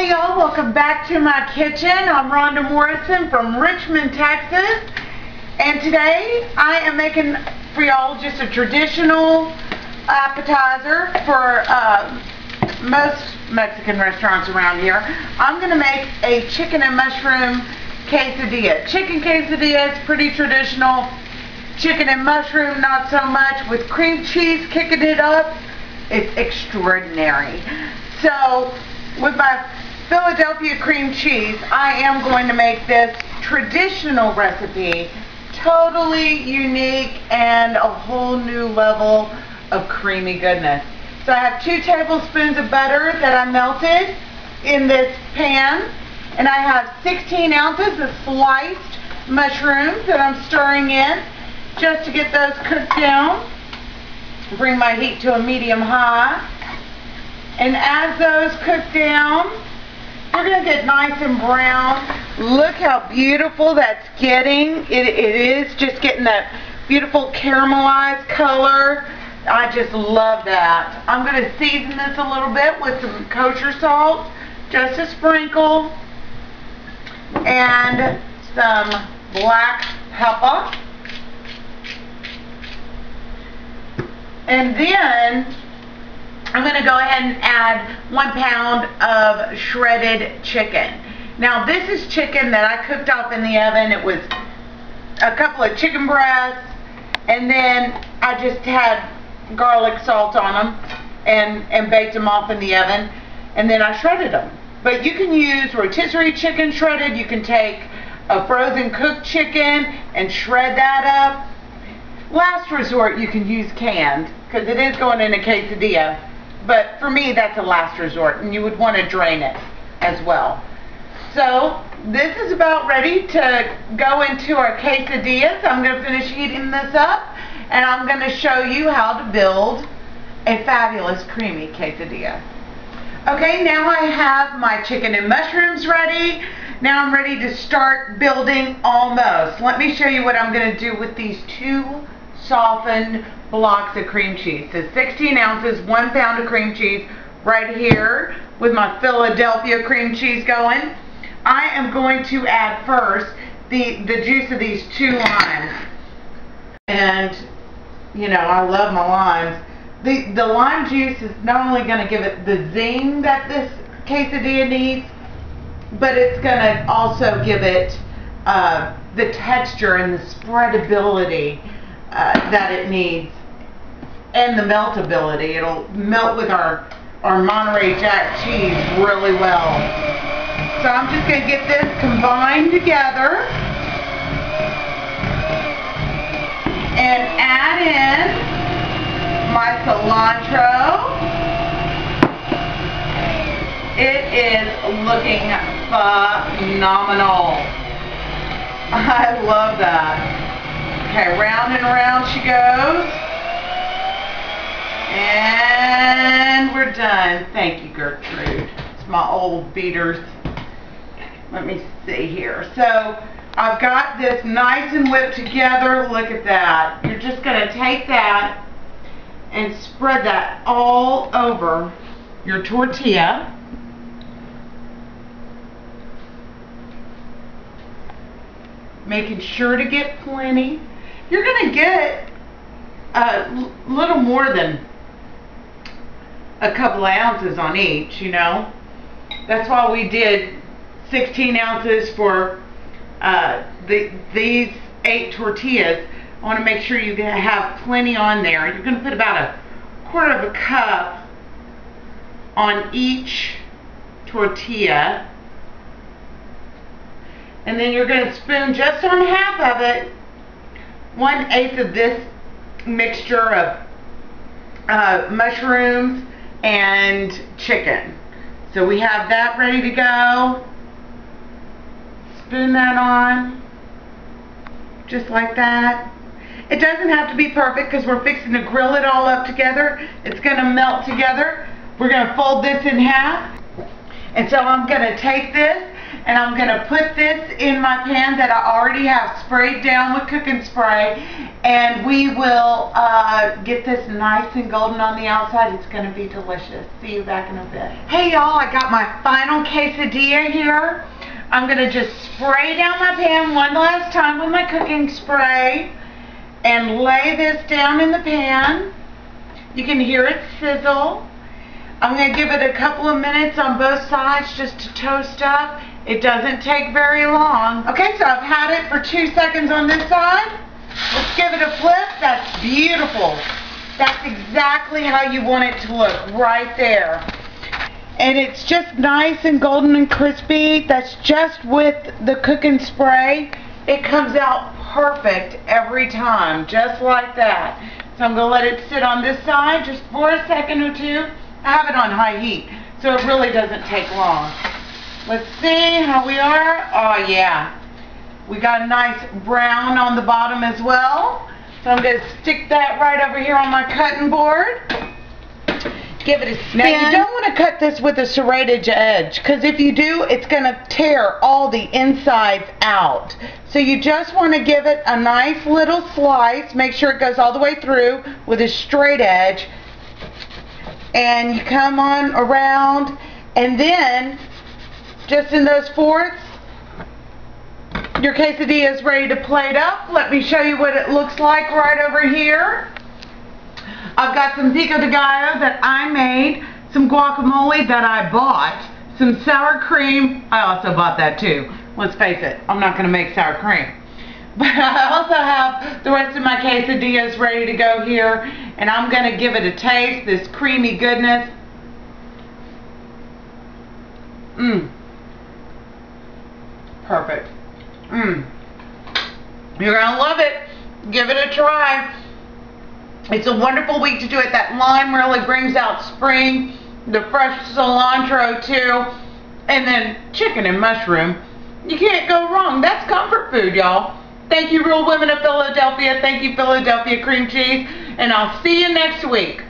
Hey y'all, welcome back to my kitchen. I'm Rhonda Morrison from Richmond, Texas. And today I am making for y'all just a traditional appetizer for most Mexican restaurants around here. I'm going to make a chicken and mushroom quesadilla. Chicken quesadilla is pretty traditional. Chicken and mushroom, not so much. With cream cheese kicking it up, it's extraordinary. So, with my Philadelphia cream cheese, I am going to make this traditional recipe totally unique and a whole new level of creamy goodness. So I have 2 tablespoons of butter that I melted in this pan, and I have 16 ounces of sliced mushrooms that I'm stirring in just to get those cooked down. Bring my heat to a medium high. And as those cook down, they're going to get nice and brown. Look how beautiful that's getting. It is just getting that beautiful caramelized color. I just love that. I'm going to season this a little bit with some kosher salt, just a sprinkle, and some black pepper. And then I'm going to go ahead and add 1 pound of shredded chicken. Now this is chicken that I cooked up in the oven. It was a couple of chicken breasts, and then I just had garlic salt on them and baked them off in the oven, and then I shredded them. But you can use rotisserie chicken shredded. You can take a frozen cooked chicken and shred that up. Last resort, you can use canned, because it is going in a quesadilla. But for me, that's a last resort, and you would want to drain it as well. So this is about ready to go into our quesadillas. I'm going to finish heating this up, and I'm going to show you how to build a fabulous creamy quesadilla. Okay, now I have my chicken and mushrooms ready. Now I'm ready to start building almost. Let me show you what I'm going to do with these 2 softened blocks of cream cheese. So 16 ounces, 1 pound of cream cheese right here with my Philadelphia cream cheese going. I am going to add first the juice of these 2 limes. And, you know, I love my limes. The lime juice is not only going to give it the zing that this quesadilla needs, but it's going to also give it the texture and the spreadability that it needs, and the meltability. It'll melt with our Monterey Jack cheese really well. So I'm just going to get this combined together and add in my cilantro. It is looking phenomenal. I love that. Okay, round and around she goes. And we're done. Thank you, Gertrude. It's my old beaters. Let me see here. So I've got this nice and whipped together. Look at that. You're just going to take that and spread that all over your tortilla. Making sure to get plenty. You're going to get a little more than a couple of ounces on each, you know. That's why we did 16 ounces for these 8 tortillas. I want to make sure you have plenty on there. You're going to put about 1/4 of a cup on each tortilla. And then you're going to spoon just on half of it 1/8 of this mixture of mushrooms and chicken. So we have that ready to go. Spoon that on just like that. It doesn't have to be perfect because we're fixing to grill it all up together. It's going to melt together. We're going to fold this in half. And so I'm going to take this and I'm going to put this in my pan that I already have sprayed down with cooking spray, and we will get this nice and golden on the outside. It's going to be delicious. See you back in a bit. Hey y'all, I got my final quesadilla here. I'm going to just spray down my pan one last time with my cooking spray and lay this down in the pan. You can hear it sizzle. I'm going to give it a couple of minutes on both sides just to toast up. It doesn't take very long. Okay, so I've had it for 2 seconds on this side. Let's give it a flip. That's beautiful. That's exactly how you want it to look, right there. And it's just nice and golden and crispy. That's just with the cooking spray. It comes out perfect every time, just like that. So I'm going to let it sit on this side just for a second or two. I have it on high heat, so it really doesn't take long. Let's see how we are. Oh yeah, we got a nice brown on the bottom as well. So I'm going to stick that right over here on my cutting board. Give it a spin. Now you don't want to cut this with a serrated edge, because if you do, it's going to tear all the insides out. So you just want to give it a nice little slice. Make sure it goes all the way through with a straight edge. And you come on around, and then just in those fourths, your quesadilla is ready to plate up. Let me show you what it looks like right over here. I've got some pico de gallo that I made, some guacamole that I bought, some sour cream. I also bought that too. Let's face it, I'm not going to make sour cream. But I also have the rest of my quesadillas ready to go here, and I'm going to give it a taste, this creamy goodness. Perfect. You're going to love it. Give it a try. It's a wonderful week to do it. That lime really brings out spring, the fresh cilantro too, and then chicken and mushroom. You can't go wrong. That's comfort food, y'all. Thank you, Real Women of Philadelphia. Thank you, Philadelphia Cream Cheese. And I'll see you next week.